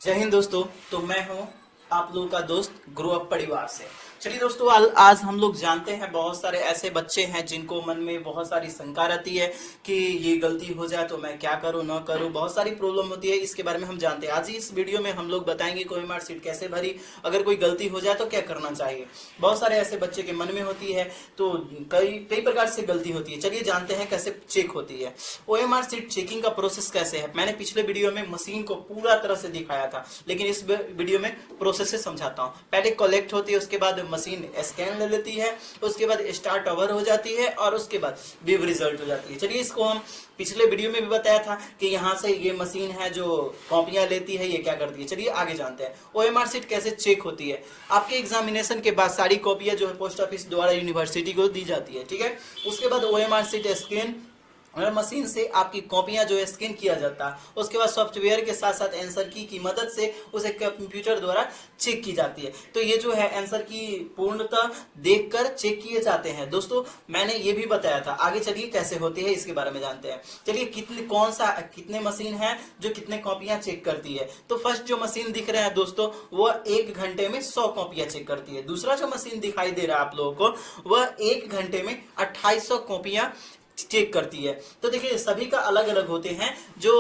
जय हिंद दोस्तों। तो मैं हूं आप लोगों का दोस्त ग्रो अप परिवार से। चलिए दोस्तों, आज हम लोग जानते हैं बहुत सारे ऐसे बच्चे हैं जिनको मन में बहुत सारी शंका रहती है कि ये गलती हो जाए तो मैं क्या करूं ना करूं, बहुत सारी प्रॉब्लम होती है। इसके बारे में हम जानते हैं। आज इस वीडियो में हम लोग बताएंगे कोई मार्कशीट कैसे भरी, अगर कोई गलती हो जाए तो क्या करना चाहिए। बहुत सारे ऐसे बच्चे के मन में होती है, तो कई कई प्रकार से गलती होती है। चलिए जानते हैं कैसे चेक होती है। ओएमआर सीट चेकिंग का प्रोसेस कैसे है। मैंने पिछले वीडियो में मशीन को पूरा तरह से दिखाया था, लेकिन इस वीडियो में प्रोसेस से समझाता हूँ। पहले कलेक्ट होती है, उसके बाद मशीन स्कैन ले लेती है, उसके बाद स्टार्ट ओवर हो जाती है और उसके बाद व्यू रिजल्ट हो जाती है। चलिए इसको हम पिछले वीडियो में भी बताया था कि यहाँ से ये मशीन है जो कॉपियां लेती है, ये क्या करती है। चलिए आगे जानते हैं ओएमआर सीट कैसे चेक होती है। आपके एग्जामिनेशन के बाद सारी कॉपियां जो है पोस्ट ऑफिस द्वारा यूनिवर्सिटी को दी जाती है, ठीक है। उसके बाद ओएमआर सीट स्कैन मशीन से आपकी कॉपियां जो है स्कैन किया जाता है। उसके बाद सॉफ्टवेयर के साथ साथ आंसर की मदद से उसे कंप्यूटर द्वारा चेक की जाती है। तो ये जो है आंसर की पूर्णतः देखकर चेक किए जाते हैं। दोस्तों मैंने ये भी बताया था। आगे चलिए कैसे होती है इसके बारे में जानते हैं। चलिए कितने मशीन है जो कितने कॉपियां चेक करती है। तो फर्स्ट जो मशीन दिख रहा है दोस्तों, वो 1 घंटे में 100 कॉपियां चेक करती है। दूसरा जो मशीन दिखाई दे रहा है आप लोगों को, वह 1 घंटे में 2800 कॉपियां चेक करती है। तो देखिए सभी का अलग अलग होते हैं। जो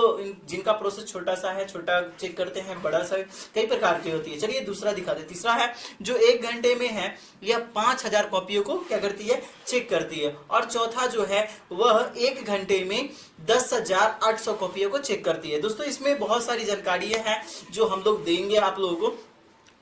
जिनका प्रोसेस छोटा सा है, छोटा चेक करते हैं, बड़ा सा कई प्रकार की होती है। चलिए दूसरा दिखा दे। तीसरा है जो 1 घंटे में है, यह 5000 कॉपियों को क्या करती है, चेक करती है। और चौथा जो है वह 1 घंटे में 10,800 कॉपियों को चेक करती है। दोस्तों इसमें बहुत सारी जानकारियां हैं जो हम लोग देंगे आप लोगों को,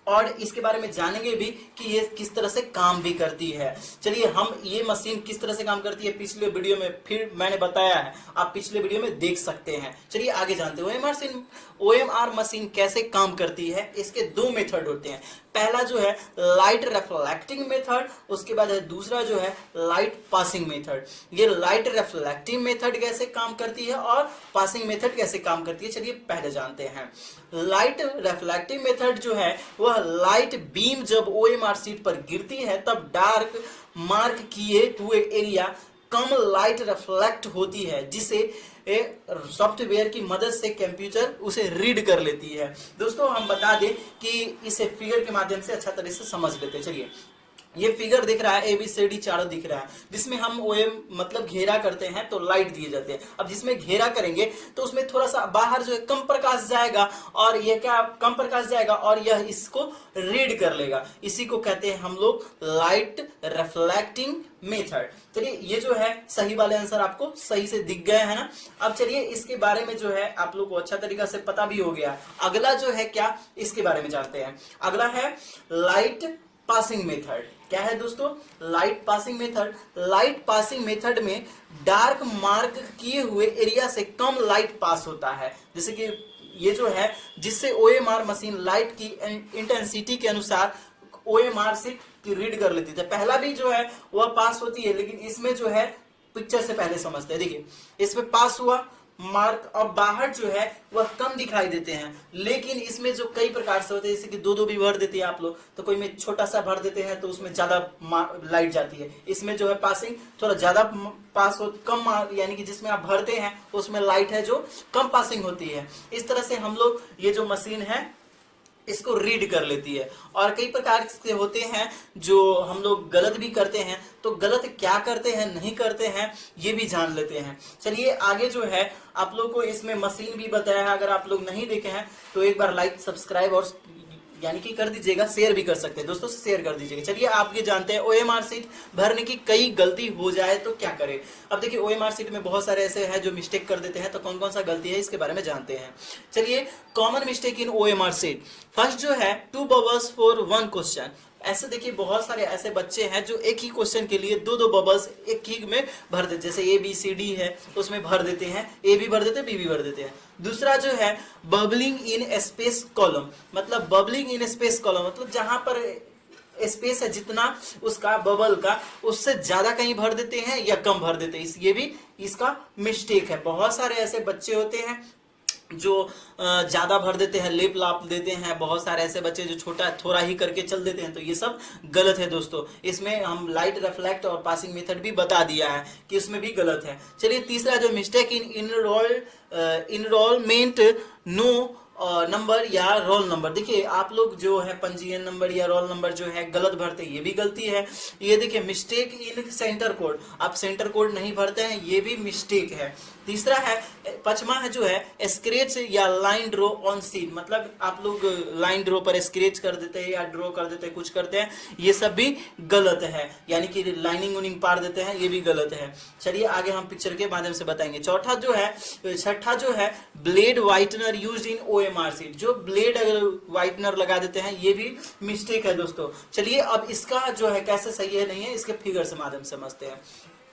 और इसके बारे में जानेंगे भी कि ये किस तरह से काम भी करती है। चलिए हम ये मशीन किस तरह से काम करती है पिछले वीडियो में फिर मैंने बताया है, आप पिछले वीडियो में देख सकते हैं। चलिए आगे जानते हैं ओएमआर मशीन कैसे काम करती है। इसके 2 मेथड होते हैं। पहला जो है लाइट रिफ्लेक्टिंग मेथड, उसके बाद है दूसरा जो है लाइट पासिंग मेथड। ये लाइट रिफ्लेक्टिंग मेथड कैसे काम करती है और पासिंग मेथड कैसे काम करती है, चलिए पहले जानते हैं। लाइट रिफ्लेक्टिंग मेथड जो है वह लाइट बीम जब ओएमआर शीट पर गिरती है तब डार्क मार्क किए हुए एरिया कम लाइट रिफ्लेक्ट होती है, जिसे सॉफ्टवेयर की मदद से कंप्यूटर उसे रीड कर लेती है। दोस्तों हम बता दें कि इसे फिगर के माध्यम से अच्छा तरह से समझ लेते हैं। चलिए ये फिगर दिख रहा है, ABCD चारों दिख रहा है, जिसमें हम ओएम मतलब घेरा करते हैं तो लाइट दिए जाते हैं। अब जिसमें घेरा करेंगे तो उसमें थोड़ा सा बाहर जो है कम प्रकाश जाएगा, और यह क्या कम प्रकाश जाएगा और यह इसको रीड कर लेगा। इसी को कहते हैं हम लोग लाइट रिफ्लेक्टिंग मेथड। चलिए ये जो है सही वाले आंसर आपको सही से दिख गए हैं ना। अब चलिए इसके बारे में जो है आप लोग को अच्छा तरीका से पता भी हो गया। अगला जो है क्या, इसके बारे में जानते हैं। अगला है लाइट पासिंग मेथड। क्या है दोस्तों, light passing method. Light passing method में डार्क मार्क किए हुए एरिया से कम लाइट पास होता है। जैसे कि ये जो है जिससे ओएमआर मशीन लाइट की इंटेंसिटी के अनुसार ओएमआर से रीड कर लेती है। पहला भी जो है वह पास होती है, लेकिन इसमें जो है पिक्चर से पहले समझते हैं। देखिए इसमें पास हुआ मार्क, और बाहर जो है वह कम दिखाई देते हैं, लेकिन इसमें जो कई प्रकार से होते हैं, जैसे कि 2-2 भी भर देते हैं आप लोग, तो कोई में छोटा सा भर देते हैं तो उसमें ज्यादा लाइट जाती है। इसमें जो है पासिंग थोड़ा ज्यादा पास हो, कम यानी कि जिसमें आप भरते हैं उसमें लाइट है जो कम पासिंग होती है। इस तरह से हम लोग ये जो मशीन है इसको रीड कर लेती है। और कई प्रकार के होते हैं जो हम लोग गलत भी करते हैं, तो गलत क्या करते हैं नहीं करते हैं ये भी जान लेते हैं। चलिए आगे जो है आप लोग को इसमें मशीन भी बताया है। अगर आप लोग नहीं देखे हैं तो एक बार लाइक सब्सक्राइब और यानी कि कर दीजिएगा, शेयर भी कर सकते हैं, दोस्तों से शेयर कर दीजिएगा। चलिए आप ये जानते हैं ओएमआर सीट भरने की कई गलती हो जाए तो क्या करें। अब देखिए ओएमआर सीट में बहुत सारे ऐसे हैं जो मिस्टेक कर देते हैं, तो कौन कौन सा गलती है इसके बारे में जानते हैं। चलिए common mistake in OMR sheet. First जो है 2 बबल्स फॉर 1 क्वेश्चन। ऐसे देखिए बहुत सारे ऐसे बच्चे हैं जो एक ही क्वेश्चन के लिए 2-2 बबल्स एक ही में भर देते, जैसे ABCD है उसमें भर देते हैं, A भी भर देते हैं, B भी भर देते हैं। दूसरा जो है बबलिंग इन स्पेस कॉलम, मतलब बबलिंग इन स्पेस कॉलम मतलब जहां पर स्पेस है जितना उसका बबल का, उससे ज्यादा कहीं भर देते हैं या कम भर देते हैं। ये भी इसका मिस्टेक है। बहुत सारे ऐसे बच्चे होते हैं जो ज्यादा भर देते हैं, लेप लाप देते हैं। बहुत सारे ऐसे बच्चे जो छोटा थोड़ा ही करके चल देते हैं, तो ये सब गलत है दोस्तों। इसमें हम लाइट रिफ्लेक्ट और पासिंग मेथड भी बता दिया है कि इसमें भी गलत है। चलिए तीसरा जो mistake in enrolment no number या रोल नंबर। देखिए आप लोग जो है पंजीयन नंबर या रोल नंबर जो है गलत भरते हैं, ये भी गलती है। ये देखिए मिस्टेक इन सेंटर कोड, आप सेंटर कोड नहीं भरते हैं, ये भी मिस्टेक है। तीसरा है, पांचवा है जो है स्क्रेच या लाइन ड्रॉ ऑन सीट, मतलब आप लोग लाइन ड्रॉ पर स्क्रेच कर देते हैं या ड्रॉ कर देते हैं, कुछ करते हैं, ये सब भी गलत है, यानी कि लाइनिंग उनिंग पार देते हैं, ये भी गलत है। चलिए आगे हम पिक्चर के माध्यम से बताएंगे। छठा जो है blade whitener used in OMR sheet, जो ब्लेड अगर व्हाइटनर लगा देते हैं, ये भी मिस्टेक है दोस्तों। चलिए अब इसका जो है कैसे सही है नहीं है, इसके फिगर से माध्यम से समझते हैं।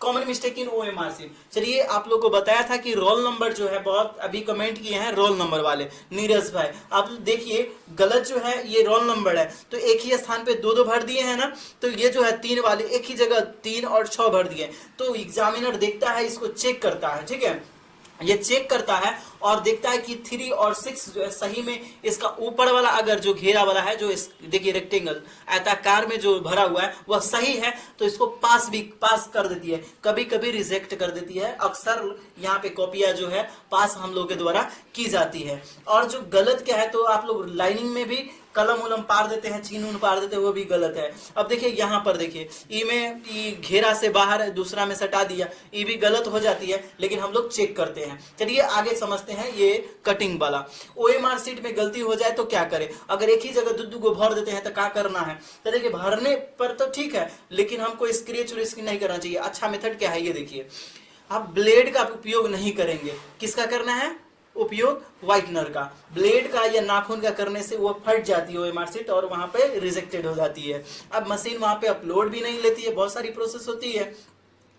Common mistake in OMR sheet, चलिए आप लोगों को बताया था कि रोल नंबर जो है, बहुत अभी कमेंट किए हैं रोल नंबर वाले नीरज भाई, आप देखिए गलत जो है ये रोल नंबर है, तो एक ही स्थान पे दो दो भर दिए हैं ना, तो ये जो है 3 वाले एक ही जगह 3 और 6 भर दिए, तो एग्जामिनर देखता है, इसको चेक करता है, ठीक है, ये चेक करता है और देखता है कि 3 और 6 जो है सही में, इसका ऊपर वाला अगर जो घेरा वाला है, जो देखिए रेक्टेंगल आयताकार में जो भरा हुआ है वह सही है, तो इसको पास कर देती है, कभी कभी रिजेक्ट कर देती है। अक्सर यहाँ पे कॉपियां जो है पास हम लोग के द्वारा की जाती है। और जो गलत क्या है, तो आप लोग लाइनिंग में भी कलम उलम पार देते हैं, चीन उन पार देते हैं, वो भी गलत है। अब देखिए यहाँ पर देखिए ई में ई घेरा से बाहर दूसरा में सटा दिया, ई भी गलत हो जाती है, लेकिन हम लोग चेक करते हैं। चलिए आगे समझते हैं ये कटिंग वाला। ओएमआर सीट में गलती हो जाए तो क्या करें, अगर एक ही जगह दो को भर देते हैं तो क्या करना है, तो देखिए भरने पर तो ठीक है, लेकिन हमको स्क्रेच और इसकी नहीं करना चाहिए। अच्छा मेथड क्या है, ये देखिए आप ब्लेड का उपयोग नहीं करेंगे, किसका करना है उपयोग, व्हाइटनर का। ब्लेड का या नाखून का करने से वो फट जाती है ओएमआर सीट और वहां पे रिजेक्टेड हो जाती है। अब मशीन वहां पे अपलोड भी नहीं लेती है, बहुत सारी प्रोसेस होती है।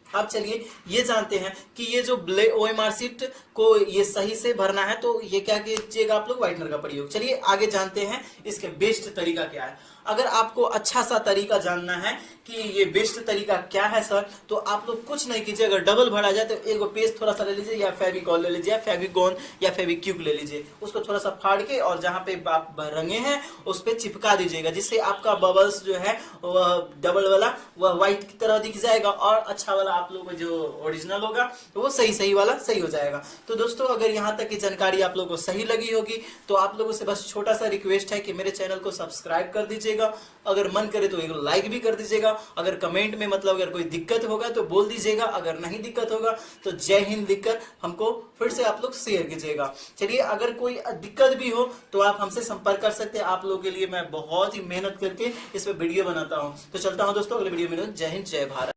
अब चलिए ये जानते हैं कि ये जो ओएमआर सीट को ये सही से भरना है, तो ये क्या कीजिएगा आप लोग, व्हाइटनर का प्रयोग। चलिए आगे जानते हैं इसके बेस्ट तरीका क्या है। अगर आपको अच्छा सा तरीका जानना है कि ये बेस्ट तरीका क्या है सर, तो आप लोग कुछ नहीं कीजिए, अगर डबल भरा जाए तो एक पेज थोड़ा सा ले लीजिए, या फेविकॉल ले लीजिए, या फेविकॉन या फेविक्विक ले लीजिए, उसको थोड़ा सा फाड़ के और जहां पे आप रंगे हैं उस पे चिपका दीजिएगा, जिससे आपका बबल्स जो है वह डबल वाला वह व्हाइट की तरह दिख जाएगा, और अच्छा वाला आप लोगों को जो ओरिजिनल होगा वो सही वाला सही हो जाएगा। तो दोस्तों अगर यहाँ तक की जानकारी आप लोगों को सही लगी होगी, तो आप लोगों से बस छोटा सा रिक्वेस्ट है कि मेरे चैनल को सब्सक्राइब कर दीजिएगा, अगर मन करे तो एक लाइक भी कर दीजिएगा। अगर कमेंट में मतलब अगर कोई दिक्कत होगा तो बोल दीजिएगा, अगर नहीं दिक्कत होगा तो जय हिंद लिखकर हमको फिर से आप लोग शेयर कीजिएगा। चलिए अगर कोई दिक्कत भी हो तो आप हमसे संपर्क कर सकते हैं, आप लोगों के लिए मैं बहुत ही मेहनत करके इस पे वीडियो बनाता हूँ। तो चलता हूँ दोस्तों, अगले वीडियो में। जय हिंद जय भारत।